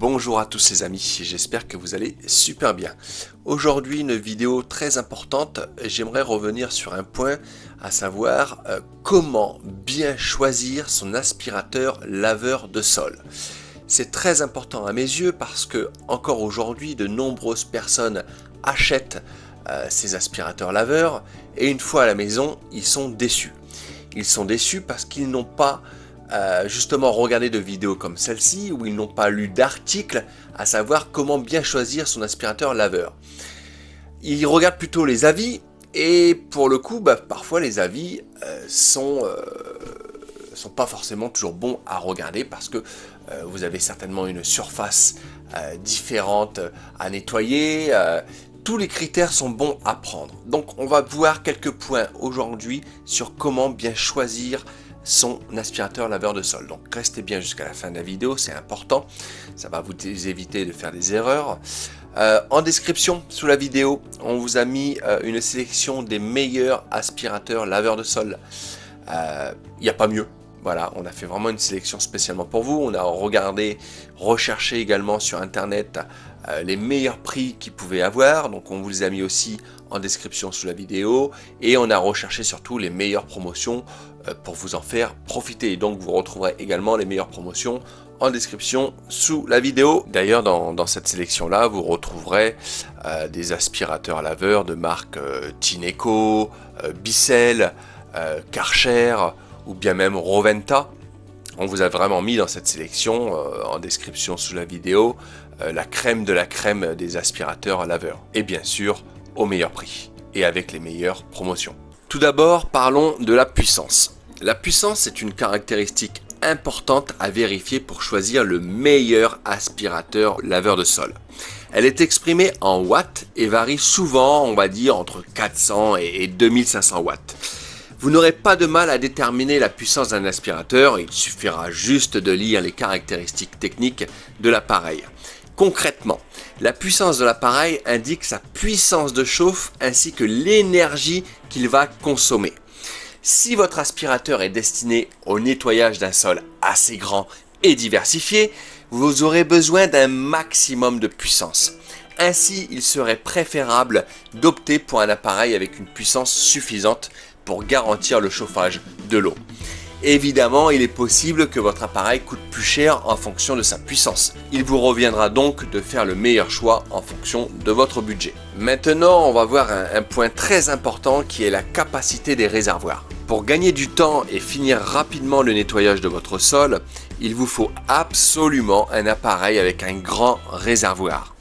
Bonjour à tous les amis, j'espère que vous allez super bien. Aujourd'hui une vidéo très importante, j'aimerais revenir sur un point, à savoir comment bien choisir son aspirateur laveur de sol. C'est très important à mes yeux parce que encore aujourd'hui de nombreuses personnes achètent ces aspirateurs laveurs et une fois à la maison ils sont déçus. Ils sont déçus parce qu'ils n'ont pas justement regarder de vidéos comme celle-ci où ils n'ont pas lu d'articles à savoir comment bien choisir son aspirateur laveur. Ils regardent plutôt les avis et pour le coup parfois les avis sont pas forcément toujours bons à regarder parce que vous avez certainement une surface différente à nettoyer. Tous les critères sont bons à prendre. Donc on va voir quelques points aujourd'hui sur comment bien choisir son aspirateur laveur de sol. Donc restez bien jusqu'à la fin de la vidéo, c'est important, ça va vous éviter de faire des erreurs. En description sous la vidéo, on vous a mis une sélection des meilleurs aspirateurs laveurs de sol. Il n'y a pas mieux. Voilà, on a fait vraiment une sélection spécialement pour vous. On a regardé, recherché également sur internet les meilleurs prix qu'ils pouvaient avoir. Donc on vous les a mis aussi en description sous la vidéo. Et on a recherché surtout les meilleures promotions pour vous en faire profiter. Donc vous retrouverez également les meilleures promotions en description sous la vidéo. D'ailleurs dans cette sélection là vous retrouverez des aspirateurs laveurs de marque Tineco, Bissell, Karcher ou bien même Roventa. On vous a vraiment mis dans cette sélection en description sous la vidéo la crème de la crème des aspirateurs laveurs et bien sûr au meilleur prix et avec les meilleures promotions. Tout d'abord parlons de la puissance. La puissance est une caractéristique importante à vérifier pour choisir le meilleur aspirateur laveur de sol. Elle est exprimée en watts et varie souvent, on va dire, entre 400 et 2500 watts. Vous n'aurez pas de mal à déterminer la puissance d'un aspirateur, il suffira juste de lire les caractéristiques techniques de l'appareil. Concrètement, la puissance de l'appareil indique sa puissance de chauffe ainsi que l'énergie qu'il va consommer. Si votre aspirateur est destiné au nettoyage d'un sol assez grand et diversifié, vous aurez besoin d'un maximum de puissance. Ainsi, il serait préférable d'opter pour un appareil avec une puissance suffisante pour garantir le chauffage de l'eau. Évidemment, il est possible que votre appareil coûte plus cher en fonction de sa puissance. Il vous reviendra donc de faire le meilleur choix en fonction de votre budget. Maintenant, on va voir un point très important qui est la capacité des réservoirs. Pour gagner du temps et finir rapidement le nettoyage de votre sol, il vous faut absolument un appareil avec un grand réservoir.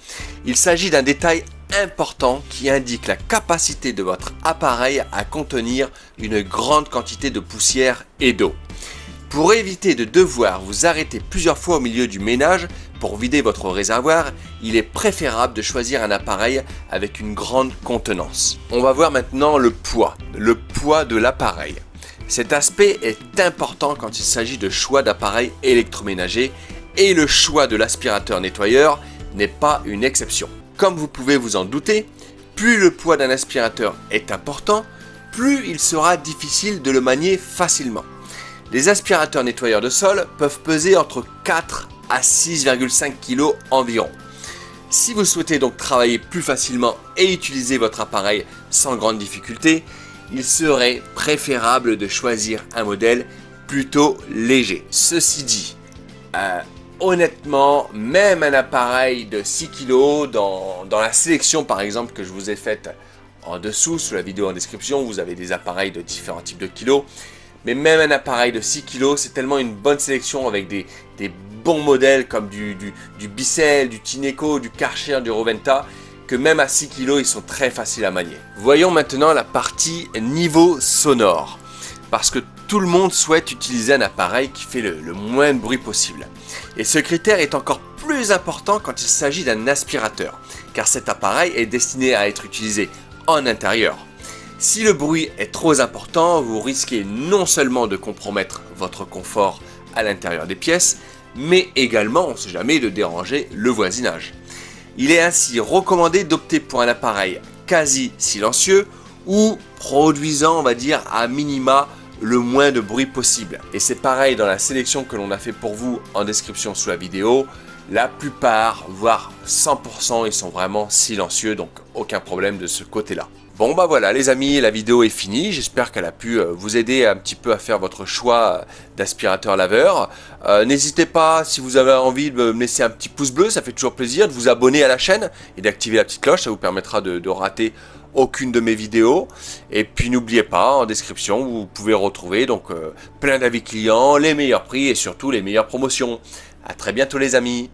Il s'agit d'un détail important qui indique la capacité de votre appareil à contenir une grande quantité de poussière et d'eau. Pour éviter de devoir vous arrêter plusieurs fois au milieu du ménage pour vider votre réservoir, il est préférable de choisir un appareil avec une grande contenance. On va voir maintenant le poids de l'appareil. Cet aspect est important quand il s'agit de choix d'appareil électroménager et le choix de l'aspirateur nettoyeur n'est pas une exception. Comme vous pouvez vous en douter, plus le poids d'un aspirateur est important, plus il sera difficile de le manier facilement. Les aspirateurs nettoyeurs de sol peuvent peser entre 4 à 6,5 kg environ. Si vous souhaitez donc travailler plus facilement et utiliser votre appareil sans grande difficulté, il serait préférable de choisir un modèle plutôt léger. Ceci dit, honnêtement, même un appareil de 6 kg, dans la sélection par exemple que je vous ai faite en dessous, sous la vidéo en description, vous avez des appareils de différents types de kilos. Mais même un appareil de 6 kg, c'est tellement une bonne sélection avec des bons modèles comme du Bissell, du Tineco, du Karcher, du Roventa, que même à 6 kg, ils sont très faciles à manier. Voyons maintenant la partie niveau sonore. Parce que tout le monde souhaite utiliser un appareil qui fait le moins de bruit possible. Et ce critère est encore plus important quand il s'agit d'un aspirateur, car cet appareil est destiné à être utilisé en intérieur. Si le bruit est trop important, vous risquez non seulement de compromettre votre confort à l'intérieur des pièces, mais également, on ne sait jamais, de déranger le voisinage. Il est ainsi recommandé d'opter pour un appareil quasi silencieux ou produisant, on va dire, à minima le moins de bruit possible. Et c'est pareil dans la sélection que l'on a fait pour vous en description sous la vidéo. La plupart, voire 100%, ils sont vraiment silencieux, donc aucun problème de ce côté-là. Bon bah voilà les amis, la vidéo est finie, j'espère qu'elle a pu vous aider un petit peu à faire votre choix d'aspirateur laveur. N'hésitez pas, si vous avez envie, de me laisser un petit pouce bleu, ça fait toujours plaisir, de vous abonner à la chaîne et d'activer la petite cloche, ça vous permettra de rater aucune de mes vidéos. Et puis n'oubliez pas, en description, vous pouvez retrouver donc plein d'avis clients, les meilleurs prix et surtout les meilleures promotions. A très bientôt les amis.